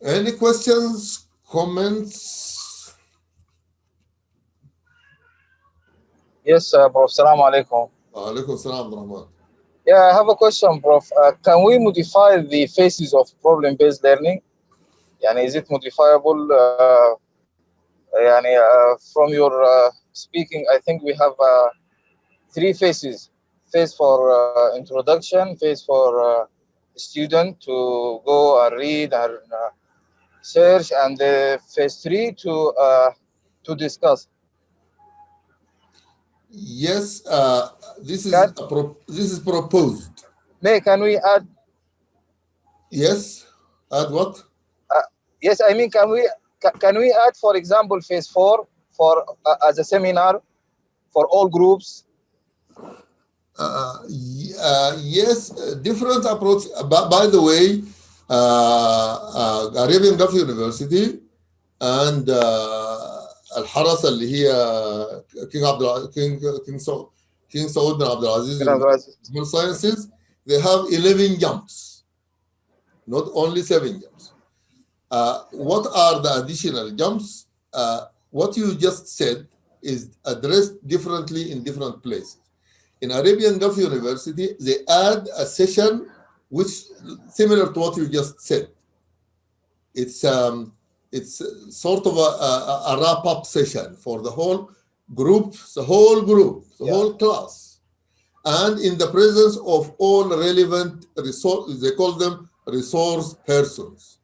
Any questions, comments? Yes, Prof. Salaam alaikum. Alaikum salam, Rahman. Yeah, I have a question, Prof. Can we modify the phases of problem-based learning? Yani, is it modifiable? From your speaking, I think we have three phases. Phase for introduction, phase for student to go and read and search, and phase three to discuss. Yes, Can this is proposed. can we add? Yes, add what? Uh, yes, I mean, can we add, for example, phase four for as a seminar for all groups? Yes, different approach. By the way, Arabian Gulf University and الحرس اللي هي King عبد King King King Saud bin Abdul Aziz You know, University of Health Sciences, they have 11 jumps, not only 7 jumps. What are the additional jumps? What you just said is addressed differently in different places. In Arabian Gulf University, they add a session which similar to what you just said. It's sort of a wrap-up session for the whole group, the whole class, and in the presence of all relevant resource, they call them resource persons.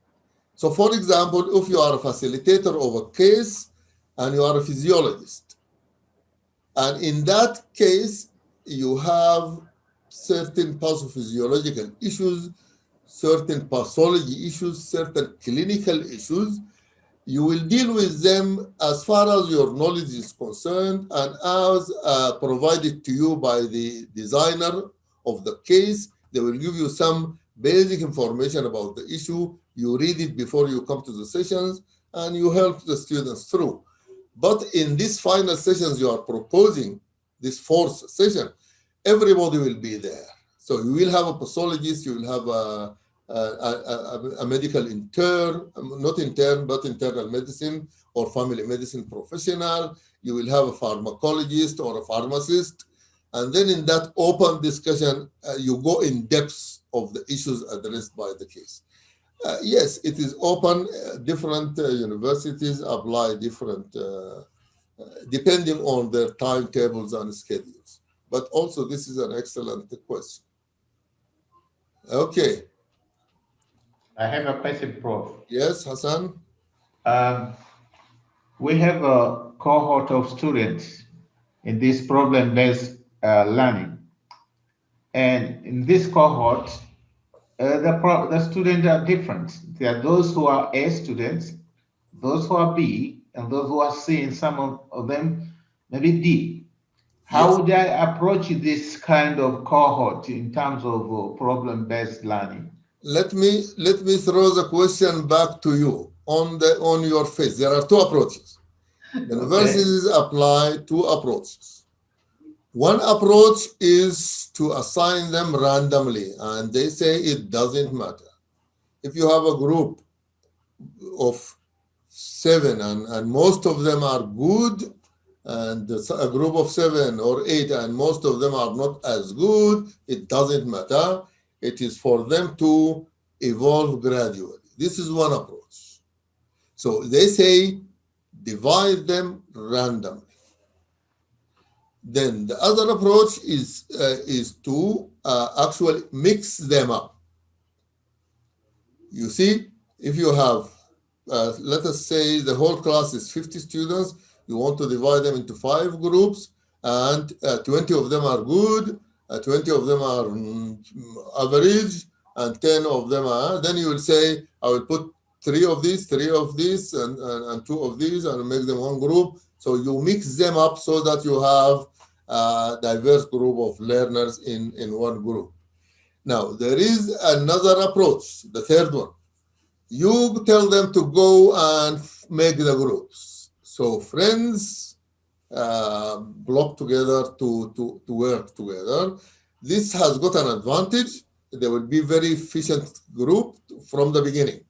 So, for example, if you are a facilitator of a case and you are a physiologist, and in that case, you have certain pathophysiological issues, certain pathology issues, certain clinical issues, you will deal with them as far as your knowledge is concerned and as provided to you by the designer of the case. They will give you some basic information about the issue. You read it before you come to the sessions and you help the students through. But in these final sessions you are proposing, this fourth session, everybody will be there. So you will have a pathologist, you will have a medical intern, not intern, but internal medicine or family medicine professional. You will have a pharmacologist or a pharmacist. And then in that open discussion, you go in depth of the issues addressed by the case. Yes, it is open. Different universities apply different, depending on their timetables and schedules. But also, this is an excellent question. Okay. I have a question, Prof. Yes, Hassan? Um, we have a cohort of students in this problem-based learning. And in this cohort, the students are different. There are those who are A students, those who are B, and those who are C, and some of them maybe D. How Yes. would I approach this kind of cohort in terms of problem-based learning? Let me throw the question back to you on your face. There are two approaches. Universities apply two approaches. One approach is to assign them randomly, and they say it doesn't matter. If you have a group of 7 and most of them are good, and a group of 7 or 8 and most of them are not as good, it doesn't matter. It is for them to evolve gradually. This is one approach. So they say divide them randomly. Then the other approach is to actually mix them up. You see, if you have, let us say the whole class is 50 students, you want to divide them into 5 groups, and 20 of them are good, 20 of them are average, and 10 of them are, then you will say, I will put 3 of these, 3 of these, and 2 of these, and make them one group. So you mix them up so that you have a diverse group of learners in one group. Now, there is another approach, the third one. You tell them to go and make the groups. So friends block together to work together. This has got an advantage. There will be very efficient group from the beginning.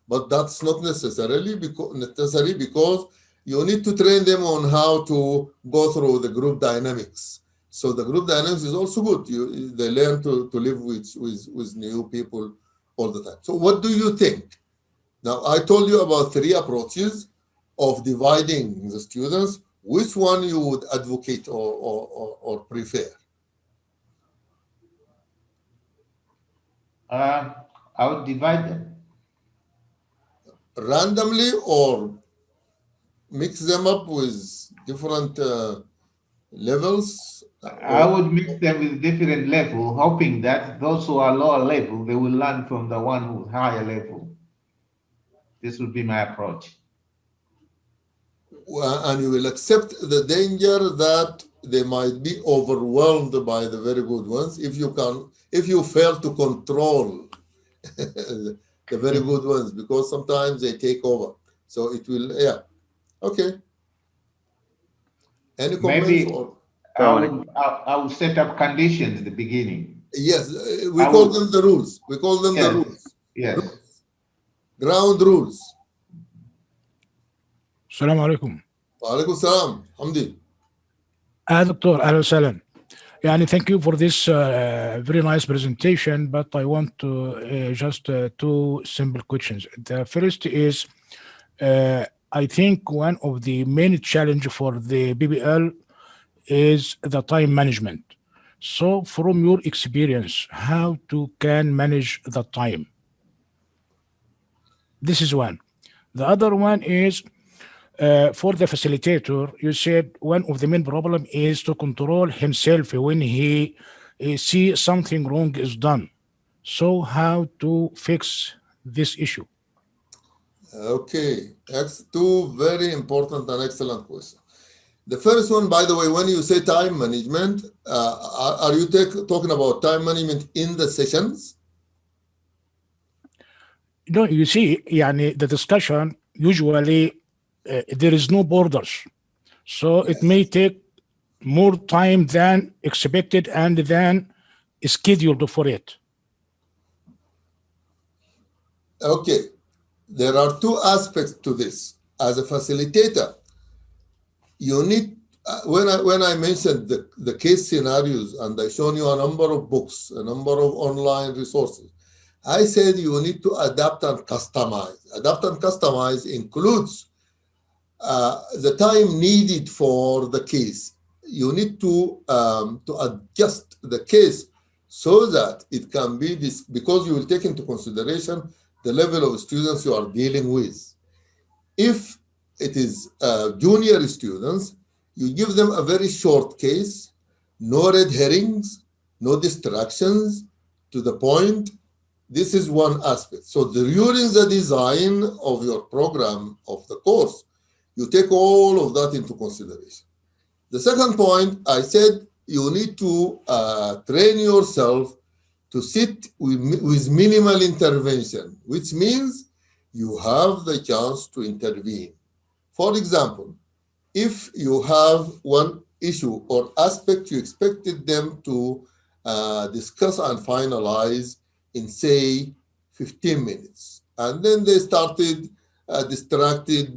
but that's not necessary because you need to train them on how to go through the group dynamics. So the group dynamics is also good. They learn to live with new people all the time. So what do you think? Now, I told you about 3 approaches of dividing the students. Which one you would advocate or prefer? I would divide them. Randomly or mix them up with different levels? I would mix them with different level, hoping that those who are lower level, they will learn from the one who's higher level. This would be my approach. And you will accept the danger that they might be overwhelmed by the very good ones if you fail to control the very good ones, because sometimes they take over. So it will, yeah. Okay. Any comments? Maybe or? I would set up conditions at the beginning. Yes, we call them the rules. We call them the rules. Yes. Rules. Ground rules. السلام عليكم. وعليكم السلام. حمدي. دكتور أهلا وسهلا. يعني thank you for this very nice presentation, but I want to just 2 simple questions. The first is, I think one of the main challenge for the BBL is the time management. So from your experience, how to can manage the time? This is one. The other one is, for the facilitator, you said one of the main problem is to control himself when he see something wrong is done. So how to fix this issue? Okay, that's 2 very important and excellent questions. The first one, by the way, when you say time management, are you talking about time management in the sessions? No, you see, يعني the discussion usually there is no borders, so it may take more time than expected and than scheduled for it. Okay, there are 2 aspects to this. As a facilitator, you need, when I mentioned the case scenarios and I shown you a number of books, a number of online resources, I said you need to adapt and customize. Adapt and customize includes the time needed for the case. You need to adjust the case so that it can be this, because you will take into consideration the level of students you are dealing with. If it is junior students, you give them a very short case, no red herrings, no distractions, to the point. This is one aspect. So during the design of your program, of the course, you take all of that into consideration. The second point, I said you need to train yourself to sit with minimal intervention, which means you have the chance to intervene. For example, if you have one issue or aspect you expected them to discuss and finalize in, say, 15 minutes, and then they started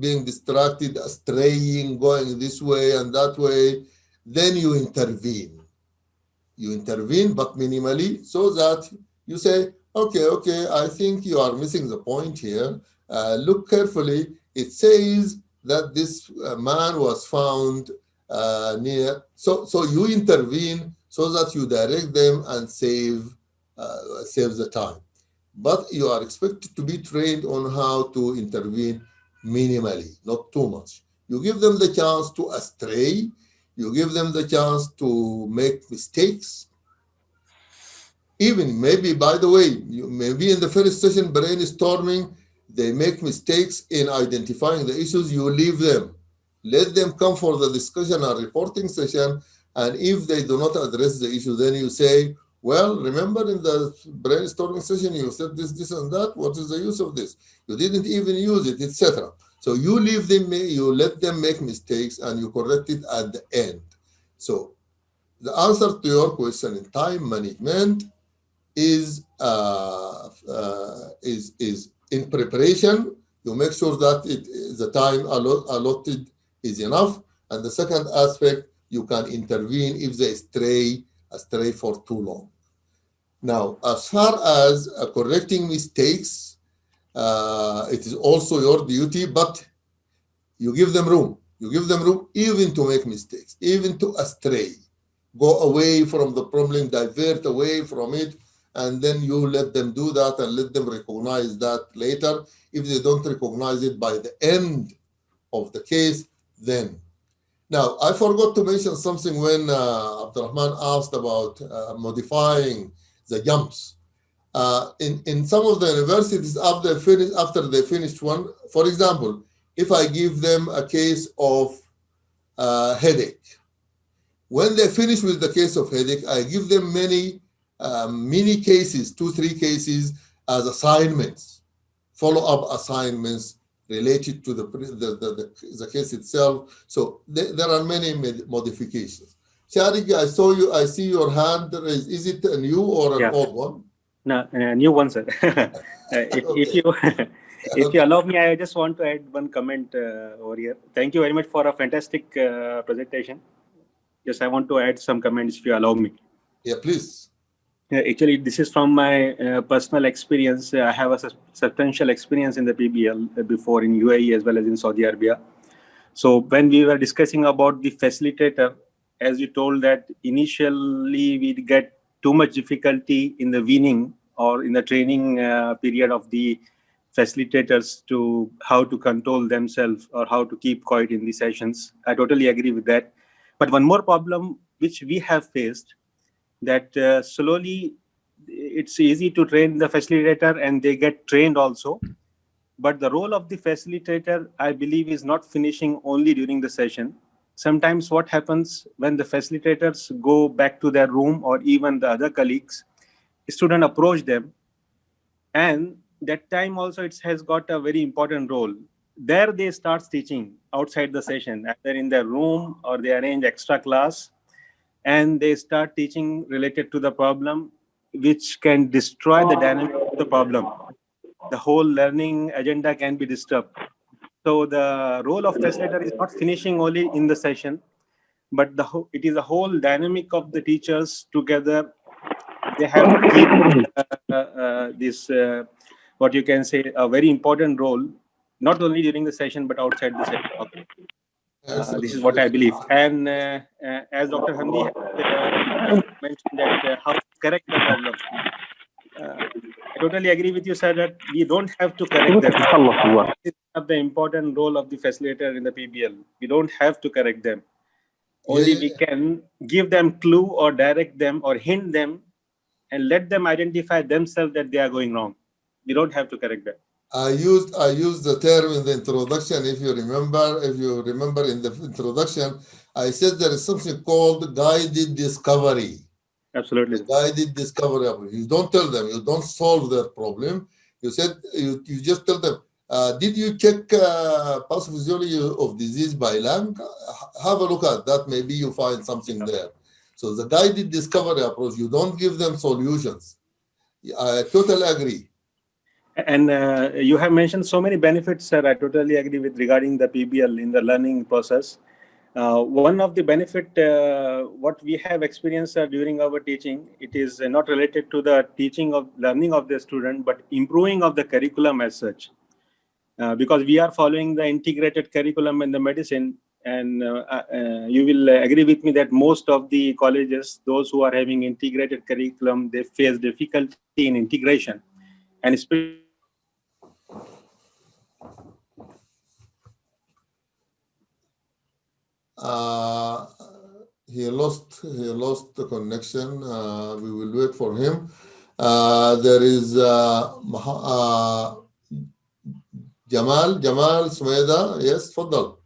being distracted, straying, going this way and that way, then you intervene. You intervene, but minimally, so that you say, okay, I think you are missing the point here. Look carefully. It says that this man was found near. So you intervene so that you direct them and save the time. But you are expected to be trained on how to intervene minimally, not too much. You give them the chance to astray. You give them the chance to make mistakes. Even maybe, by the way, maybe in the first session brainstorming, they make mistakes in identifying the issues. You leave them. Let them come for the discussion and reporting session. And if they do not address the issue, then you say, well, remember in the brainstorming session, you said this, and that. What is the use of this? You didn't even use it, etc. So you leave them, you let them make mistakes, and you correct it at the end. So the answer to your question in time management is in preparation, you make sure that the time allotted is enough. And the second aspect, you can intervene if they stray for too long. Now, as far as correcting mistakes, it is also your duty, but you give them room. You give them room even to make mistakes, even to astray. Go away from the problem, divert away from it, and then you let them do that and let them recognize that later. If they don't recognize it by the end of the case, then. Now, I forgot to mention something when Abdurrahman asked about modifying the jumps. In some of the universities, after they finished one, for example, if I give them a case of headache, when they finish with the case of headache, I give them many mini cases, 2-3 cases as assignments, follow-up assignments related to the case itself. So there are many modifications. Sharik, I see your hand raised. Is it a new or an old one? No, a new one, sir. If you allow me, I just want to add one comment over here. Thank you very much for a fantastic presentation. Yes, I want to add some comments if you allow me. Yeah, please. Actually, this is from my personal experience. I have a substantial experience in the PBL before in UAE as well as in Saudi Arabia. So when we were discussing about the facilitator, as you told that initially we get too much difficulty in the weaning or in the training period of the facilitators to how to control themselves or how to keep quiet in the sessions. I totally agree with that. But one more problem which we have faced, that slowly it's easy to train the facilitator and they get trained also. But the role of the facilitator, I believe, is not finishing only during the session. Sometimes what happens when the facilitators go back to their room or even the other colleagues, student approach them, and that time also it has got a very important role. There they start teaching outside the session, either in their room or they arrange extra class, and they start teaching related to the problem, which can destroy the dynamic of the problem. The whole learning agenda can be disturbed. So the role of facilitator is not finishing only in the session, but it is a whole dynamic of the teachers together. They have to keep this, what you can say, a very important role, not only during the session, but outside the session. This is what I believe. And as Dr. Hamdi has mentioned that how to correct the problem. I totally agree with you, sir, that we don't have to correct them. This is the important role of the facilitator in the PBL. We don't have to correct them. Only we can give them clue or direct them or hint them and let them identify themselves that they are going wrong. We don't have to correct them. I used the term in the introduction. If you remember in the introduction, I said there is something called guided discovery. Absolutely. Guided discovery. You don't tell them, you don't solve their problem. You said you just tell them, did you check pathophysiology of disease by lung? Have a look at that. Maybe you find something there. So the guided discovery approach, you don't give them solutions. I totally agree. And you have mentioned so many benefits, sir. I totally agree with regarding the PBL in the learning process. One of the benefit, what we have experienced during our teaching, it is not related to the learning of the student, but improving of the curriculum as such. Because we are following the integrated curriculum in the medicine, and you will agree with me that most of the colleges, those who are having integrated curriculum, they face difficulty in integration, and especially he lost the connection. We will wait for him. There is Jamal Sumeda. Yes, تفضل.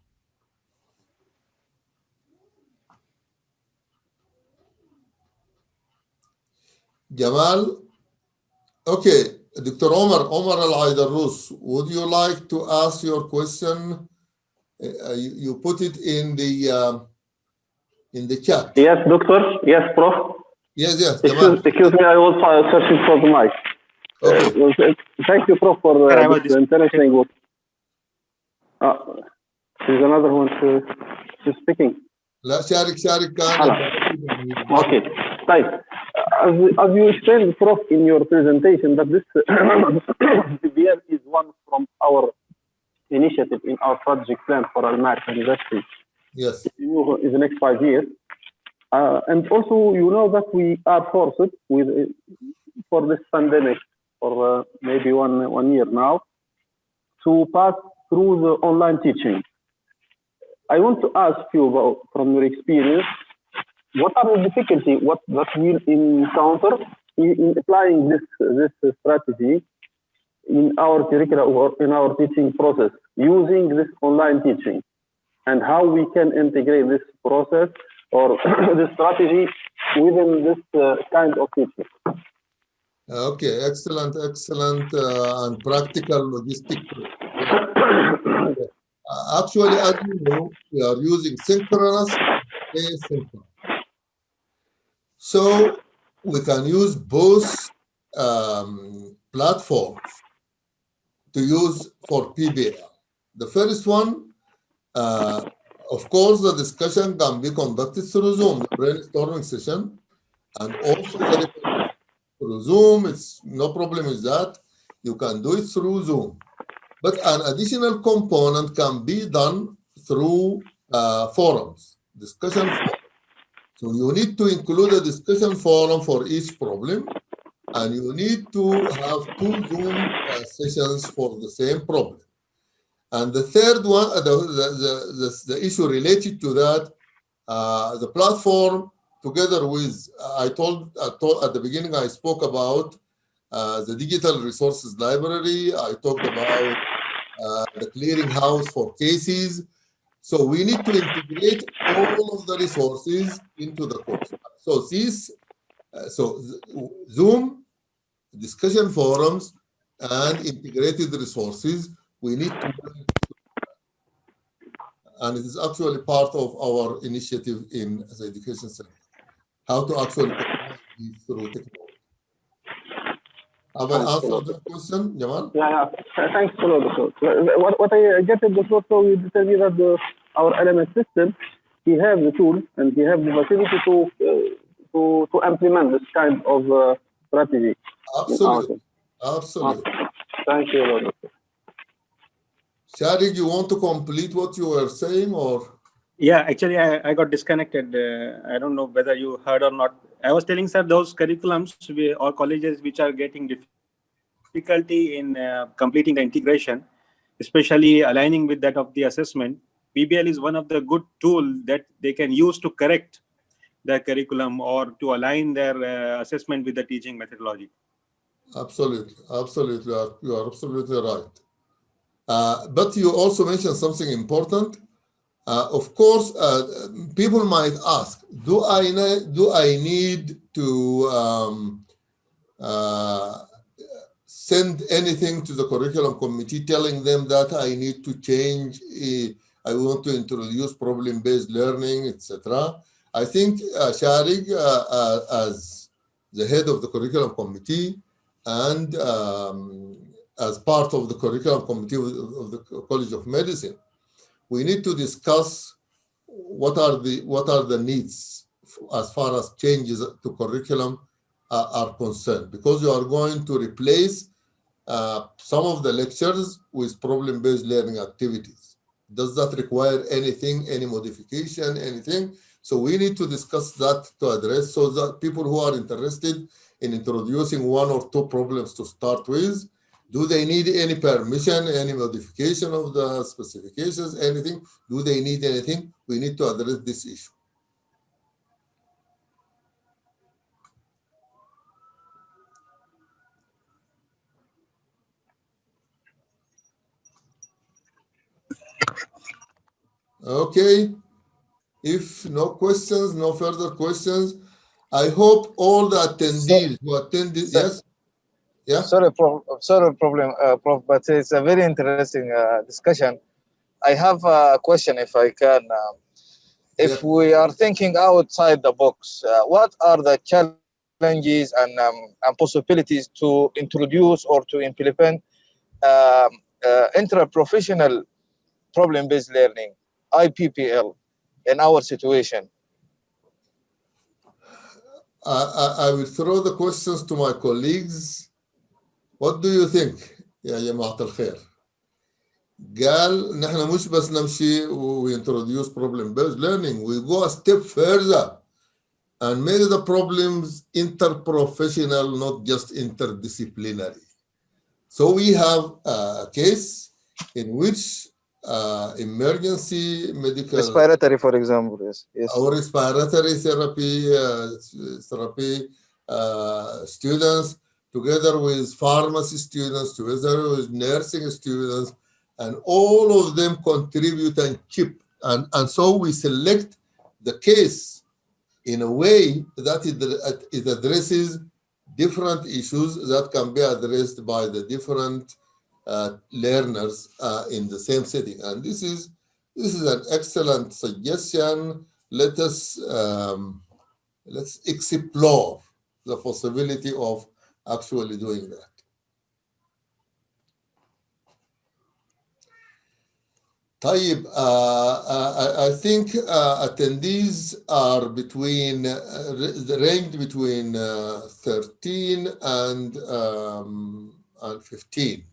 Jamal. Okay, Dr. Omar Al-Aidarus, would you like to ask your question? You put it in the chat. Yes, doctor. Yes, prof. Yes. Excuse me, I was searching for the mic. Okay. Thank you, Prof, for Sir, I was this interesting work. There's another one to speaking. لا شارك كان Okay. طيب. As you explained, Prof, in your presentation, that this PBL is one from our initiative in our project plan for Al-Mak University. Yes. In the next 5 years. And also, you know that we are forced for this pandemic for maybe one year now to pass through the online teaching. I want to ask you about, from your experience, what are the difficulties, what we'll encounter in applying this strategy in our curricula or in our teaching process using this online teaching, and how we can integrate this process or this strategy within this kind of teaching. Okay, excellent, and practical logistic. Actually, as you know, we are using synchronous and asynchronous. So we can use both platforms to use for PBL. The first one, of course, the discussion can be conducted through Zoom, the brainstorming session, and also through Zoom. It's no problem with that. You can do it through Zoom. But an additional component can be done through forums, discussion forums. So you need to include a discussion forum for each problem, and you need to have 2 Zoom sessions for the same problem. And the third one, the issue related to that, the platform together with, I told at the beginning, I spoke about the digital resources library. I talked about the clearinghouse for cases. So we need to integrate all of the resources into the course. So Zoom, discussion forums, and integrated resources, we need to, and it is actually part of our initiative in the Education Center, how to actually through technology. Have I answered that question, Jamal? Yeah. Thanks a lot, Dr. What I get at the Dr. So you tell me that our LMS system, he have the tools and he have the facility to implement this kind of strategy. Absolutely. Thank you, Dr. Shadi, you want to complete what you were saying, or? Yeah, actually, I got disconnected. I don't know whether you heard or not. I was telling, sir, those curriculums or colleges which are getting difficulty in completing the integration, especially aligning with that of the assessment, PBL is one of the good tools that they can use to correct their curriculum or to align their assessment with the teaching methodology. Absolutely. You are absolutely right. But you also mentioned something important. Of course, people might ask, do I need to send anything to the curriculum committee telling them that I need to change, I want to introduce problem-based learning, etc. I think Sharig, as the head of the curriculum committee and as part of the curriculum committee of the College of Medicine, we need to discuss what are the needs as far as changes to curriculum are concerned, because you are going to replace some of the lectures with problem-based learning activities. Does that require anything, any modification, anything? So we need to discuss that to address, so that people who are interested in introducing 1 or 2 problems to start with, do they need any permission, any modification of the specifications, anything? Do they need anything? We need to address this issue. Okay. If no questions, no further questions, I hope all the attendees who attended, yes? Yeah. Sorry, Prof, but it's a very interesting discussion. I have a question, if I can. If we are thinking outside the box, what are the challenges challenges and possibilities to introduce or to implement intra-professional problem-based learning, IPPL, in our situation? I will throw the questions to my colleagues. What do you think يا جماعة الخير؟ قال نحن مش بس نمشي we introduce problem-based learning, we go a step further and make the problems interprofessional, not just interdisciplinary. So we have a case in which emergency medical Respiratory, for example, yes. Our respiratory therapy students, together with pharmacy students, together with nursing students, and all of them contribute and chip. And so we select the case in a way that it addresses different issues that can be addressed by the different learners in the same setting. And this is an excellent suggestion. Let's explore the possibility of actually doing that. طيب, I think attendees are between ranged between 13 and 15.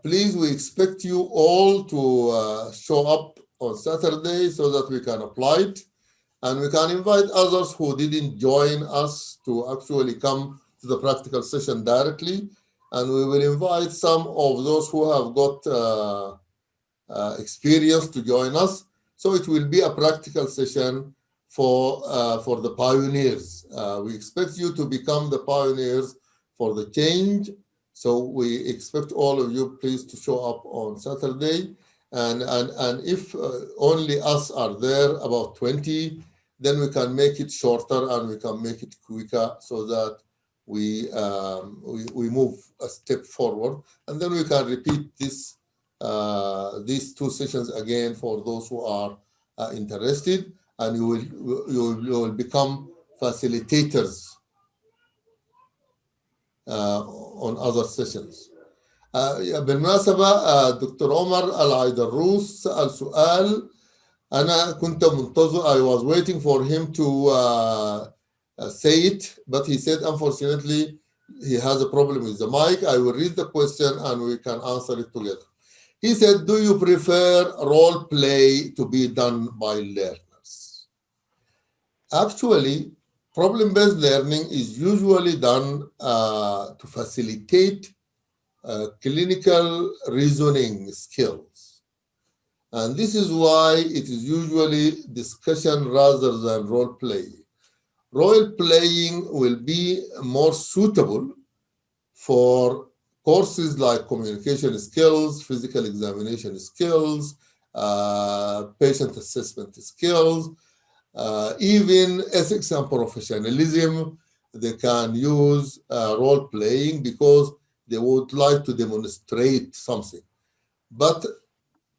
Please, we expect you all to show up on Saturday so that we can apply it, and we can invite others who didn't join us to actually come to the practical session directly, and we will invite some of those who have got experience to join us. So it will be a practical session for the pioneers. We expect you to become the pioneers for the change. So we expect all of you please to show up on Saturday. And if only us are there, about 20, then we can make it shorter and we can make it quicker so that we move a step forward. And then we can repeat this these two sessions again for those who are interested, and you will become facilitators on other sessions. بالمناسبة دكتور عمر العيدروس سأل سؤال أنا كنت منتظر. I was waiting for him to say it, but he said unfortunately he has a problem with the mic. I will read the question and we can answer it together. He said, do you prefer role play to be done by learners? Actually, problem-based learning is usually done to facilitate clinical reasoning skills. And this is why it is usually discussion rather than role play. Role playing will be more suitable for courses like communication skills, physical examination skills, patient assessment skills, even ethics and professionalism. They can use role playing because they would like to demonstrate something. But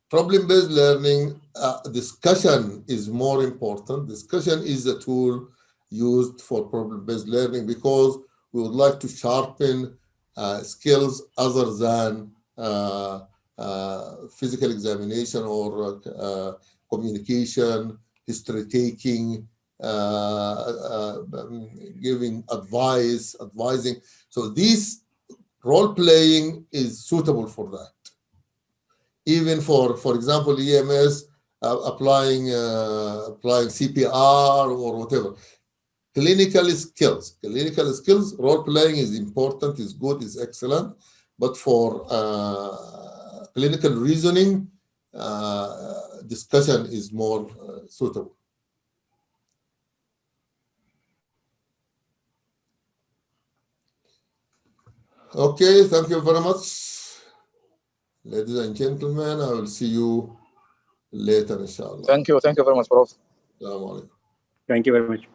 problem-based learning, discussion is more important. Discussion is the tool used for problem-based learning because we would like to sharpen skills other than physical examination or communication, history taking, giving advice, advising. So this role playing is suitable for that. Even for example, EMS applying CPR or whatever. Clinical skills, role playing is important, is good, is excellent. But for clinical reasoning, discussion is more suitable. Okay, thank you very much. Ladies and gentlemen, I will see you later, inshallah. Thank you very much, Prof. Assalamu alaikum. Thank you very much.